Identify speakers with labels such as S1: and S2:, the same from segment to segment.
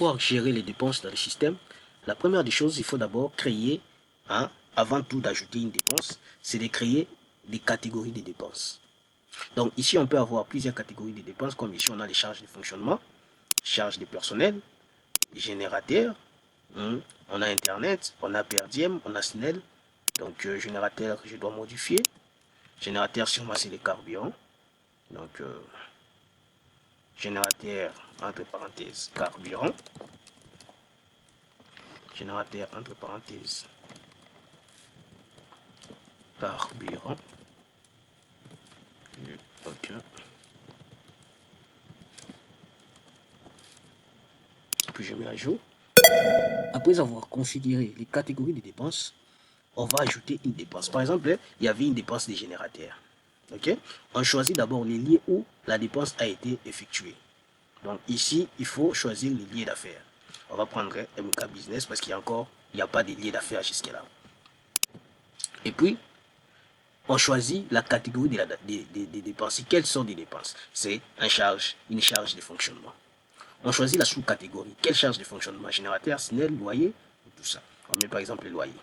S1: pouvoir gérer les dépenses dans le système, la première des choses, il faut d'abord créer, avant tout d'ajouter une dépense, c'est de créer des catégories de dépenses. Donc ici, on peut avoir plusieurs catégories de dépenses, comme ici, on a les charges de fonctionnement, charges de personnel, générateur, on a Internet, on a per diem, on a Snell. Donc générateur, je dois modifier. Générateur, sur moi, c'est les carburants. Donc générateur, entre parenthèses, carburant. Générateur, entre parenthèses, carburant. Ok. Puis je mets à jour. Après avoir configuré les catégories de dépenses, on va ajouter une dépense. Par exemple, il y avait une dépense des générateurs. Ok? On choisit d'abord les lieux où la dépense a été effectuée. Donc ici, il faut choisir les liens d'affaires. On va prendre MK Business parce qu'il n'y a pas de liens d'affaires jusqu'à là. Et puis, on choisit la catégorie des dépenses. Quelles sont les dépenses? C'est une charge de fonctionnement. On choisit la sous-catégorie. Quelle charge de fonctionnement? Générateur, Snell, loyer, tout ça. On met par exemple le loyer.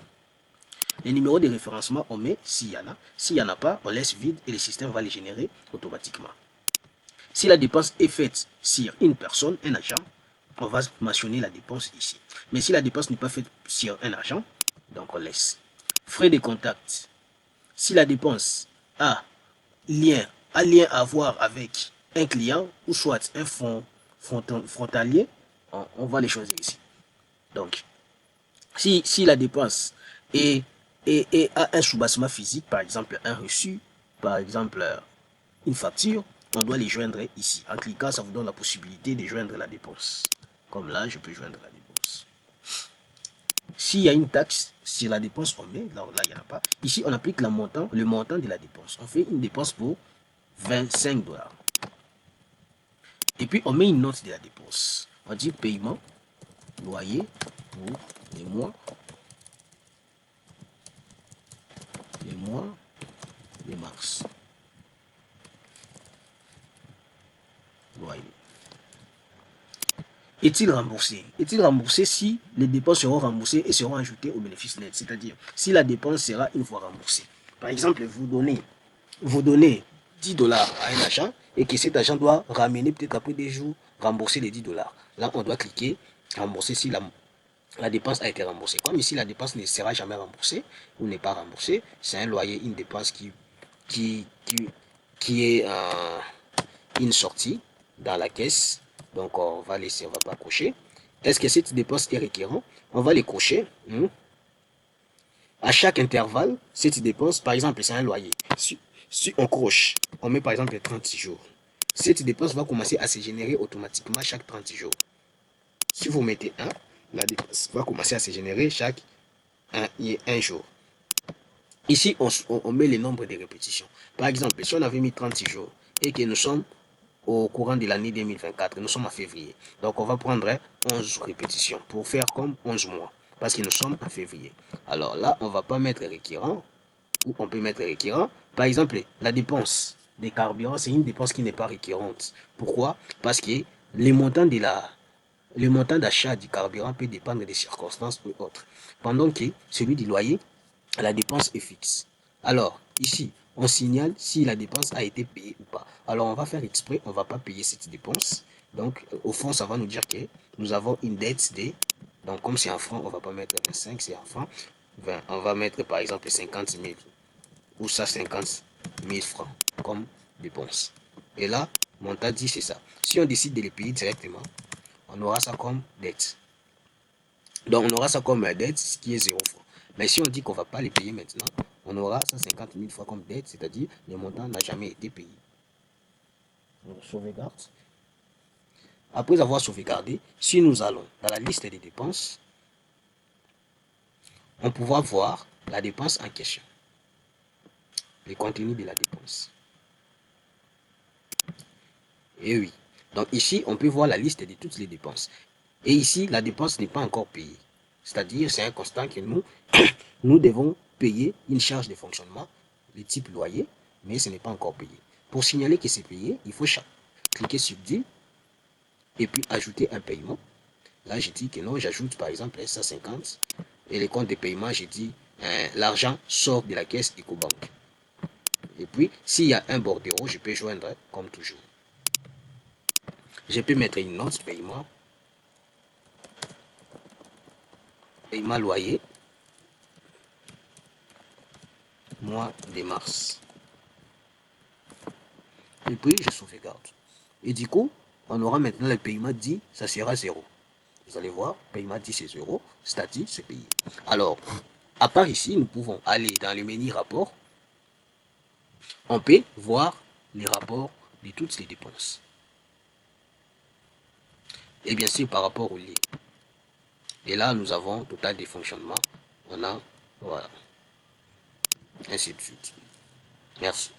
S1: Les numéros de référencement, on met s'il y en a. S'il n'y en a pas, on laisse vide et le système va les générer automatiquement. Si la dépense est faite sur une personne, un agent, on va mentionner la dépense ici. Mais si la dépense n'est pas faite sur un agent, donc on laisse. Frais de contact. Si la dépense a lien à voir avec un client ou soit un frontalier, on va les choisir ici. Donc, si la dépense a un soubassement physique, par exemple un reçu, par exemple une facture, on doit les joindre ici. En cliquant, ça vous donne la possibilité de joindre la dépense. Comme là, je peux joindre la dépense. S'il y a une taxe sur la dépense, on met. Là, il n'y en a pas. Ici, on applique le montant de la dépense. On fait une dépense pour 25 $. Et puis, on met une note de la dépense. On dit paiement, loyer pour les mois de mars. Loyer. Est-il remboursé? Est-il remboursé si les dépenses seront remboursées et seront ajoutées au bénéfice net? C'est-à-dire, si la dépense sera une fois remboursée. Par exemple, vous donnez 10 $ à un agent et que cet agent doit ramener peut-être après des jours, rembourser les 10 $. Là, on doit cliquer rembourser si la dépense a été remboursée. Comme ici, la dépense ne sera jamais remboursée ou n'est pas remboursée, c'est un loyer, une dépense qui est une sortie dans la caisse. Donc, on va laisser, on va pas cocher. Est-ce que cette dépense est récurrente? On va les cocher. À chaque intervalle, cette dépense, par exemple, c'est un loyer. Si on coche, on met par exemple 30 jours. Cette dépense va commencer à se générer automatiquement chaque 30 jours. Si vous mettez 1, la dépense va commencer à se générer chaque 1 jour. Ici, on met le nombre de répétitions. Par exemple, si on avait mis 36 jours et que nous sommes au courant de l'année 2024, nous sommes en février. Donc, on va prendre 11 répétitions pour faire comme 11 mois. Parce que nous sommes en février. Alors là, on ne va pas mettre récurrent. Ou on peut mettre récurrent. Par exemple, la dépense des carburants, c'est une dépense qui n'est pas récurrente. Pourquoi? Parce que le montant d'achat du carburant peut dépendre des circonstances ou autres. Pendant que celui du loyer, la dépense est fixe. Alors, ici, on signale si la dépense a été payée ou pas. Alors, on va faire exprès, on ne va pas payer cette dépense. Donc, au fond, ça va nous dire que nous avons une dette de... Donc, comme c'est en francs, on ne va pas mettre 25, c'est en francs. 20, on va mettre par exemple 50 000 ou ça 50 000 francs comme dépense. Et là, montant dit c'est ça. Si on décide de les payer directement, on aura ça comme dette. Donc, on aura ça comme dette, ce qui est 0 francs. Mais si on dit qu'on ne va pas les payer maintenant, on aura 150 000 francs comme dette, c'est-à-dire le montant n'a jamais été payé. On sauvegarde. Après avoir sauvegardé, si nous allons dans la liste des dépenses, on pourra voir la dépense en question, le contenu de la dépense. Et oui. Donc ici, on peut voir la liste de toutes les dépenses. Et ici, la dépense n'est pas encore payée. C'est-à-dire, c'est un constat que nous devons payer une charge de fonctionnement, le type loyer, mais ce n'est pas encore payé. Pour signaler que c'est payé, il faut cliquer sur 10 et puis ajouter un paiement. Là, je dis que non, j'ajoute par exemple SA50. Et les comptes de paiement, je dis l'argent sort de la caisse EcoBank. Et puis, s'il y a un bordereau, je peux joindre comme toujours. Je peux mettre une note paiement. Paiement loyer. Mois de mars. Et puis, je sauvegarde. Et du coup, on aura maintenant le paiement dit, ça sera 0. Vous allez voir, paiement dit c'est 0, statut c'est payé. Alors, à part ici, nous pouvons aller dans le menu rapport. On peut voir les rapports de toutes les dépenses. Et bien sûr, par rapport au lit. Et là, nous avons total de fonctionnement. On a, voilà, ainsi de suite. Merci.